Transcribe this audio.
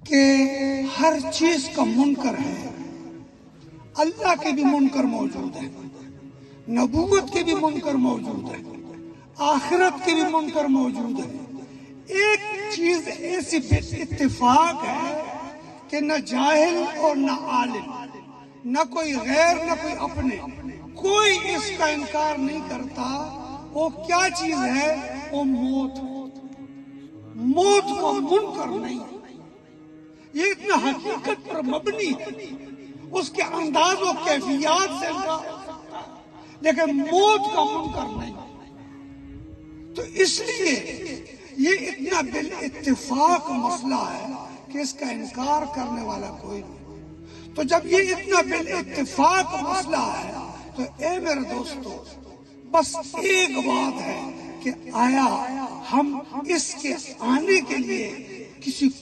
کہ ہر چیز کا منکر ہے، اللہ کے بھی منکر موجود ہے، نبوت کے بھی منکر موجود ہے، آخرت کے بھی منکر موجود ہے۔ ایک چیز ایسی اتفاق ہے کہ نہ جاہل اور نہ عالم، نہ کوئی غیر نہ کوئی اپنے، کوئی اس کا انکار نہیں کرتا۔ وہ کیا چیز ہے؟ وہ موت کا منکر نہیں۔ یہ اتنا حقیقت پر مبنی ہے، اس کے انداز و کیفیات سے انکار ہو سکتا ہے لیکن موت کا منکر نہیں۔ تو اس لیے یہ اتنا بالاتفاق مسئلہ ہے کہ اس کا انکار کرنے والا کوئی نہیں۔ تو جب یہ اتنا بالاتفاق مسئلہ ہے تو اے میرے دوستو، بس ایک بات ہے کہ آیا ہم اس کے آنے کے لیے کسی